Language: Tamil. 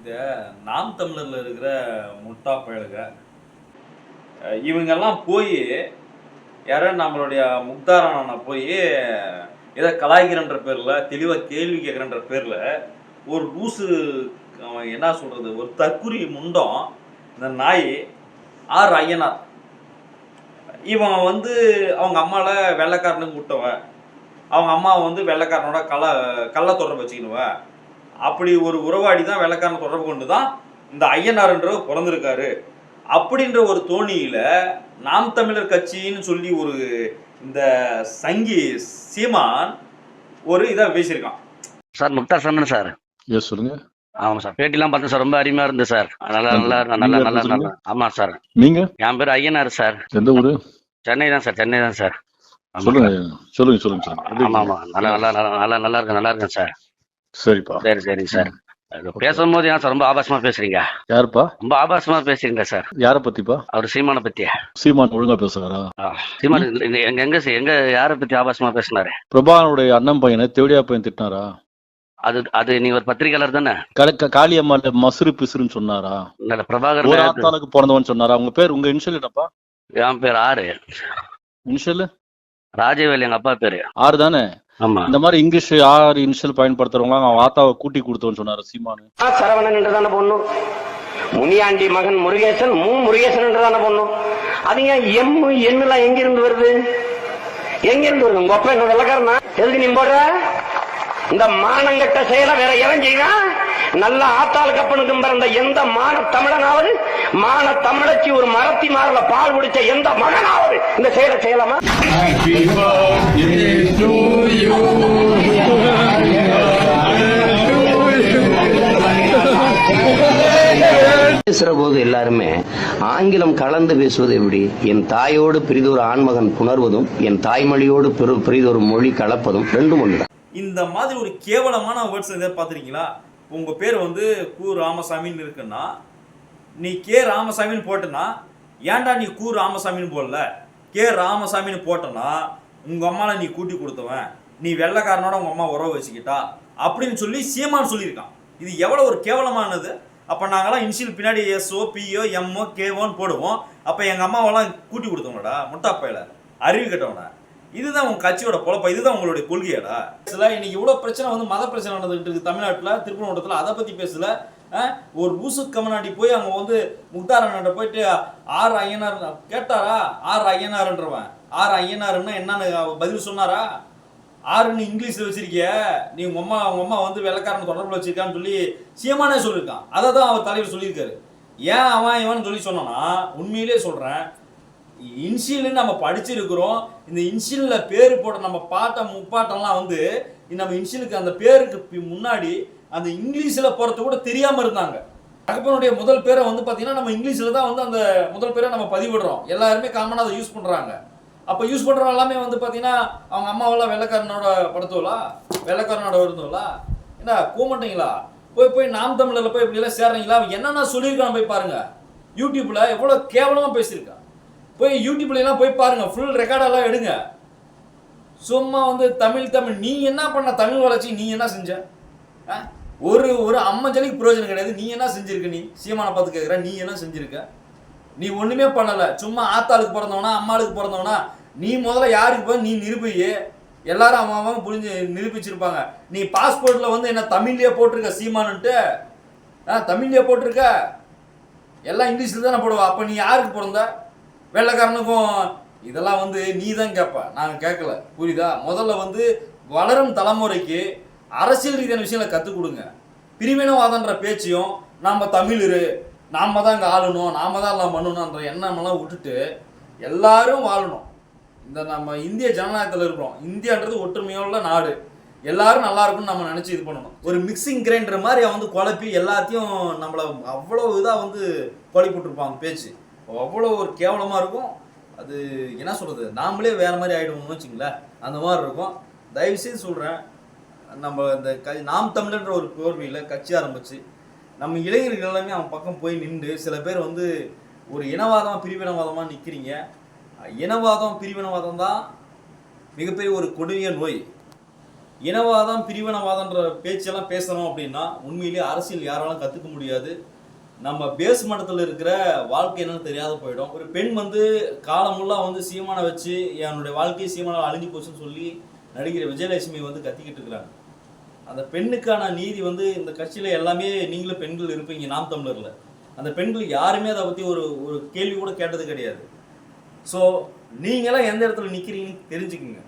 இந்த நாம் தமிழர்ல இருக்கிற முட்டா பயலுக இவங்கெல்லாம் போய் யாரோ நம்மளுடைய முக்தாரான போய் ஏதோ கலாய்க்கிறன்ற பேரில் தெளிவாக கேள்வி கேட்குறன்ற பேரில் ஒரு லூசு என்ன சொல்கிறது ஒரு தற்குறி முண்டம் இந்த நாய் ஆர் ஐயனார் இவன் அவங்க அம்மாவில் வெள்ளைக்காரனுக்கு விட்டவன் அவங்க அம்மாவை வெள்ளைக்காரனோட கள்ள தொடர்பு வச்சுக்கணுவன் அப்படி ஒரு உறவாடி தான் வெள்ளைக்காரன் தொடர்பு கொண்டு தான் இந்த ஐயனார்ன்றவர் பிறந்திருக்காரு அப்படின்ற ஒரு தோணியில் நாம் தமிழர் கட்சின்னு சொல்லி ஒரு இந்த சங்கி சீமான் ஒரு இதாக பேசியிருக்கான். Sir Mukhtar sir sir yes சொல்லுங்க. ஆமாம் சார், பேட்டிலாம் பார்த்தேன் சார், ரொம்ப அருமையாக இருந்தது சார். நல்லா நல்லா நல்லா நல்லா நல்லா. ஆமாம் சார். நீங்க? என் பேர் ஐயனார் சார். எந்த ஊரு? சென்னை தான் சார், சென்னை தான் சார். சொல்லுங்க சொல்லுங்க சொல்லுங்க சார். ஆமாம் ஆமாம், நல்லா நல்லா நல்லா நல்லா இருக்கேன், நல்லா இருக்கேன் சார். சரிப்பா. சரி சரிங்க சார். பேசும்போது ஏன் சார் ரொம்ப ஆபாசமா பேசுறீங்க? யாருப்பா? ரொம்ப ஆபாசமா பேசுறீங்க சார். யார பத்திப்பா? அவர் சீமான பத்தியா? சீமான் ஒழுங்கா பேசுறாரா? சீமான் எங்க யாரை பத்தி ஆபாசமா பேசினாரு? பிரபாகருடைய அண்ணன் பையனை தேவடியா பையன் திட்டினாரா? அது நீ ஒரு பத்திரிகையாளர் தானே? காளியம்மாள் மசுறு பிசுறுன்னு சொன்னாரா? இல்ல, பிரபாகர் ஒரு ஆத்தாளுக்கு பிறந்தவன் சொன்னாரா? உங்க பேர், உங்க இனிஷியல் என்னப்பா? என் பேர் ஆறு. இனிஷியல் ராஜவேல் எங்க அப்பா பேரு. ஆறு தானே? ஆமா. இந்த மாதிரி இங்கிலீஷ் ஆறு இனிஷியல் பயன்படுத்துறவங்க அவன் ஆத்தாவை கூட்டி கொடுத்தவன்னு சொன்னாரு சீமானு. சரவணன் என்றுதானே பொண்ணு, முனியாண்டி மகன் முருகேசன் முருகேசன் என்றுதானே பொண்ணு. அது ஏன் எம் எண்ணுலாம் எங்கிருந்து வருது? எங்கிருந்து வருது? உங்க அப்பா என்ன வெள்ளக்காரனா? எதுக்கு நீ போடுற இந்த மானங்கட்ட செயலை வேற எவன் செய்வான்? நல்ல ஆத்தாள் கப்பனுக்கும் பிறந்த எந்த மான தமிழனாவது, மான தமிழச்சி ஒரு மரத்தி மாறல பால் குடிச்ச எந்த மகனாவது இந்த செயலை செய்யலாமா? பேசுற போது எல்லாருமே ஆங்கிலம் கலந்து பேசுவது எப்படி? என் தாயோடு பிரிதொரு ஆண்மகன் புணர்வதும் என் தாய்மொழியோடு பிரிதொரு மொழி கலப்பதும் ரெண்டும் ஒண்ணுதான். இந்த மாதிரி ஒரு கேவலமான வேர்ட்ஸ் எதாவது பார்த்துருக்கீங்களா? உங்க பேர் கு ராமசாமின்னு இருக்குன்னா நீ கே ராமசாமின்னு போட்டனா ஏன்டா நீ கு ராமசாமின்னு போடல? கே ராமசாமின்னு போட்டனா உங்க அம்மாவை நீ கூட்டி கொடுத்தவன், நீ வெள்ளைக்காரனோட உங்க அம்மா உறவு வச்சுக்கிட்டா அப்படின்னு சொல்லி சீமான் சொல்லியிருக்கான். இது எவ்வளோ ஒரு கேவலமானது. அப்போ நாங்களாம் இனிஷியல் பின்னாடி எஸ்ஓ பிஓ எம்ஓ கேஓன்னு போடுவோம். அப்போ எங்கள் அம்மாவெல்லாம் கூட்டி கொடுத்தவங்கடா முட்டாப்பையில அறிவு கட்டவன. இதுதான் உங்க கட்சியோட பொழப்பா? இதுதான் உங்களுடைய கொள்கையாடா? இன்னைக்கு இவ்வளோ பிரச்சனை மத பிரச்சனை நடந்துகிட்டு இருக்கு தமிழ்நாட்டில், திருப்பூர் மாவட்டத்தில். அதை பற்றி பேசல. ஒரு லூசு கமனாடி போய் அவங்க முக்தாரன்கிட்ட போயிட்டு ஆர் ஐயனார் கேட்டாரா? ஆர் ஐயனார்ன்றவன் ஆர் ஐயனார்ன்னா என்னன்னு பதில் சொன்னாரா? ஆறுன்னு இங்கிலீஷில் வச்சிருக்கிய நீ உங்க அம்மா வெள்ளைக்காரன் தொடர்பில் வச்சிருக்கான்னு சொல்லி சீமானே சொல்லியிருக்கான். அதை தான் அவர் தலைவர் சொல்லியிருக்காரு. ஏன் அவன் இவன் சொல்லி சொன்னான்னா, உண்மையிலே சொல்கிறேன், இன்ஷியல்னு நம்ம படிச்சிருக்கிறோம். இந்த இன்ஷியலில் பேர் போட நம்ம முப்பாட்டம்லாம் நம்ம இன்ஷியலுக்கு அந்த பேருக்கு முன்னாடி அந்த இங்கிலீஷில் போகிறது கூட தெரியாமல் இருந்தாங்க. தகப்பனுடைய முதல் பேரை பார்த்தீங்கன்னா நம்ம இங்கிலீஷில் தான் அந்த முதல் பேரை நம்ம பதிவிடுறோம். எல்லாருமே காமனாக அதை யூஸ் பண்ணுறாங்க. அப்போ யூஸ் பண்ணுறவங்க எல்லாமே பார்த்தீங்கன்னா அவங்க அம்மாவெல்லாம் வெள்ளைக்காரனோட படுத்துவலா, வெள்ளைக்காரனோட வருந்துவலா? என்ன கூமட்டீங்களா? போய் நாம் தமிழில் போய் இப்படிலாம் சேர்றீங்களா? என்னென்ன சொல்லியிருக்கான்னு போய் பாருங்க. யூடியூப்பில் எவ்வளோ கேவலமாக பேசியிருக்கான். போய் யூடியூப்லாம் போய் பாருங்க, ஃபுல் ரெக்கார்டெல்லாம் எடுங்க. சும்மா தமிழ் நீ என்ன பண்ண? தமிழ் வளர்ச்சி நீ என்ன செஞ்ச? ஒரு அம்மஞ்சலிக்கு பிரயோஜனம் கிடையாது. நீ என்ன செஞ்சிருக்க? நீ சீமானை பார்த்து கேட்குற, நீ என்ன செஞ்சிருக்க? நீ ஒண்ணுமே பண்ணல. சும்மா ஆத்தாளுக்கு பிறந்தவனா அம்மாளுக்கு பிறந்தவனா? நீ முதல்ல யாருக்கு போய் நீ நிரூபியே. எல்லாரும் அவங்க புரிஞ்சு நிரூபிச்சிருப்பாங்க. நீ பாஸ்போர்ட்ல என்ன தமிழ்லயே போட்டிருக்க சீமானுன்ட்டு? தமிழ்லயே போட்டிருக்க, எல்லாம் இங்கிலீஷ்ல தானே போடுவா. அப்ப நீ யாருக்கு பிறந்த? வெள்ளைக்காரனுக்கும்? இதெல்லாம் நீ தான் கேட்ப, நாங்கள் கேட்கல. புரியுதா? முதல்ல வளரும் தலைமுறைக்கு அரசியல் ரீதியான விஷயங்களை கற்றுக் கொடுங்க. பிரிவினவாதன்ற பேச்சையும் நாம் தமிழர், நாம தான் இங்கே ஆளணும், நாம தான் எல்லாம் பண்ணணுன்ற எண்ணமெல்லாம் விட்டுட்டு எல்லாரும் வாழணும். இந்த நம்ம இந்திய ஜனநாயகத்தில் இருக்கிறோம். இந்தியான்றது ஒற்றுமையுள்ள நாடு. எல்லாரும் நல்லா இருக்கும்னு நம்ம நினச்சி இது பண்ணணும். ஒரு மிக்சிங் கிரைண்டர் மாதிரி குழப்பி எல்லாத்தையும் நம்மளை அவ்வளோ இதாக குழப்பி விட்டுருப்பாங்க பேச்சு. அவ்வளோ ஒரு கேவலமாக இருக்கும். அது என்ன சொல்கிறது, நாமளே வேறு மாதிரி ஆகிடுவோம்னு வச்சுங்களேன். அந்த மாதிரி இருக்கும். தயவுசெய்து சொல்கிறேன், நம்ம இந்த நாம் தமிழன்ற ஒரு கோர்வையில் கட்சி ஆரம்பித்து நம்ம இளைஞர்கள் எல்லாமே அவன் பக்கம் போய் நின்று சில பேர் ஒரு இனவாதமாக பிரிவினவாதமாக நிற்கிறீங்க. இனவாதம் பிரிவினவாதம் தான் மிகப்பெரிய ஒரு கொடிய நோய். இனவாதம் பிரிவினவாதன்ற பேச்செல்லாம் பேசுகிறோம் அப்படின்னா உண்மையிலேயே அரசியல் யாராலும் கற்றுக்க முடியாது. நம்ம பேஸ் மட்டத்தில் இருக்கிற வாழ்க்கை என்னன்னு தெரியாத போயிடும். ஒரு பெண் வந்து காலமுல்லாம் வந்து சீமானை வச்சு என்னுடைய வாழ்க்கை சீமானால் அழிஞ்சு போச்சுன்னு சொல்லி நடிகர் விஜயலட்சுமி வந்து கத்திக்கிட்டு இருக்கிறாங்க. அந்த பெண்ணுக்கான நீதி வந்து இந்த கட்சியில் எல்லாமே நீங்களும் பெண்கள் இருப்பீங்க நாம் தமிழரில். அந்த பெண்கள் யாருமே அதை பற்றி ஒரு கேள்வி கூட கேட்டது கிடையாது. ஸோ நீங்களாம் எந்த இடத்துல நிற்கிறீங்கன்னு தெரிஞ்சுக்குங்க.